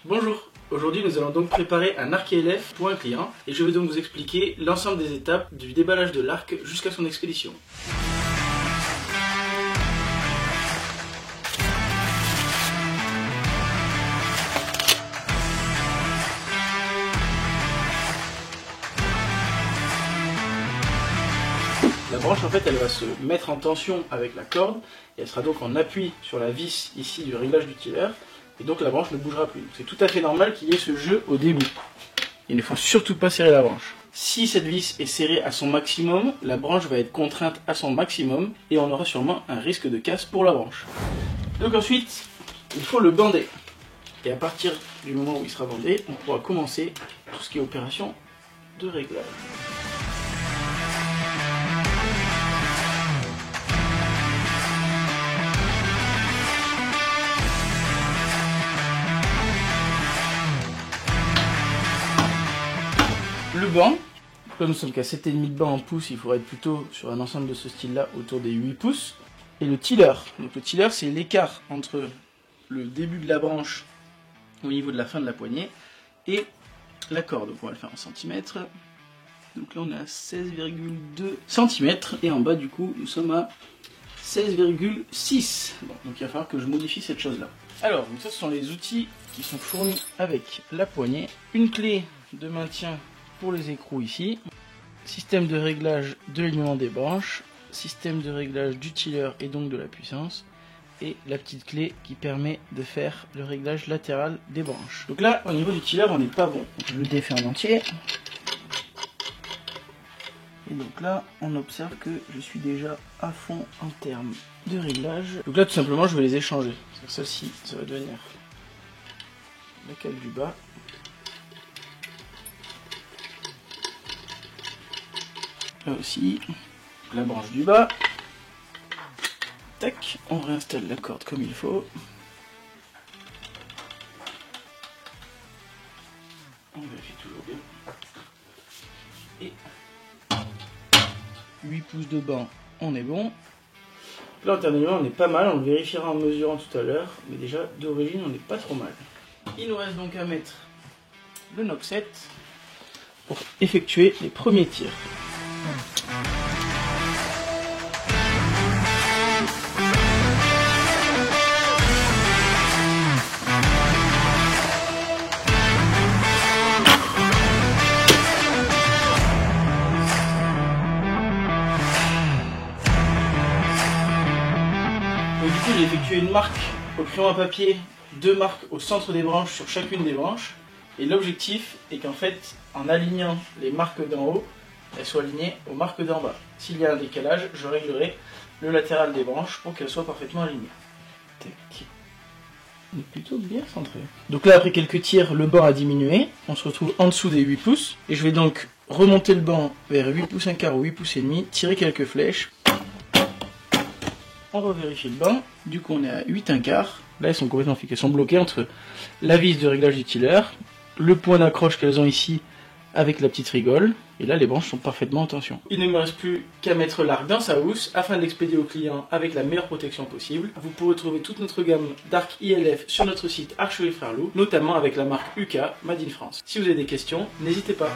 Bonjour, aujourd'hui nous allons donc préparer un arc ILF pour un client et je vais donc vous expliquer l'ensemble des étapes du déballage de l'arc jusqu'à son expédition. La branche en fait elle va se mettre en tension avec la corde et elle sera donc en appui sur la vis ici du réglage du tiller et donc la branche ne bougera plus. C'est tout à fait normal qu'il y ait ce jeu au début. Il ne faut surtout pas serrer la branche. Si cette vis est serrée à son maximum, la branche va être contrainte à son maximum et on aura sûrement un risque de casse pour la branche. Donc ensuite, il faut le bander. Et à partir du moment où il sera bandé, on pourra commencer tout ce qui est opération de réglage. Le banc, là nous sommes qu'à 7,5 de banc en pouces, il faudrait être plutôt sur un ensemble de ce style là autour des 8 pouces. Et le tiller, donc le tiller c'est l'écart entre le début de la branche au niveau de la fin de la poignée et la corde, donc on va le faire en centimètres. Donc là on est à 16,2 cm et en bas du coup nous sommes à 16,6. Bon, donc il va falloir que je modifie cette chose là. Alors donc ça ce sont les outils qui sont fournis avec la poignée, une clé de maintien pour les écrous ici, système de réglage de l'alignement des branches, système de réglage du tiller et donc de la puissance, et la petite clé qui permet de faire le réglage latéral des branches. Donc là, au niveau du tiller, on n'est pas bon. Je le défais en entier. Et donc là, on observe que je suis déjà à fond en termes de réglage. Donc là, tout simplement, je vais les échanger. Celle-ci, ça va devenir la cale du bas. Là aussi, la branche du bas. Tac, on réinstalle la corde comme il faut. On vérifie toujours bien. Et 8 pouces de banc, on est bon. Là, en termes d'alignement, on est pas mal. On le vérifiera en mesurant tout à l'heure. Mais déjà, d'origine, on n'est pas trop mal. Il nous reste donc à mettre le noxet pour effectuer les premiers tirs. Donc du coup j'ai effectué une marque au crayon à papier, 2 marques au centre des branches sur chacune des branches. Et l'objectif est qu'en fait, en alignant les marques d'en haut, elles soient alignées aux marques d'en bas. S'il y a un décalage, je réglerai le latéral des branches pour qu'elles soient parfaitement alignées. Tac. On est plutôt bien centré. Donc là, après quelques tirs, le banc a diminué. On se retrouve en dessous des 8 pouces. Et je vais donc remonter le banc vers 8 pouces 1 quart ou 8 pouces et demi, tirer quelques flèches. On revérifie le banc. Du coup, on est à 8 1 quart. Là, elles sont complètement fixées. Elles sont bloquées entre la vis de réglage du tiller, le point d'accroche qu'elles ont ici avec la petite rigole, et là les branches sont parfaitement en tension. Il ne me reste plus qu'à mettre l'arc dans sa housse afin de l'expédier au client avec la meilleure protection possible. Vous pourrez trouver toute notre gamme d'arc ILF sur notre site Archerie Frères Loup, notamment avec la marque UK Made in France. Si vous avez des questions, n'hésitez pas.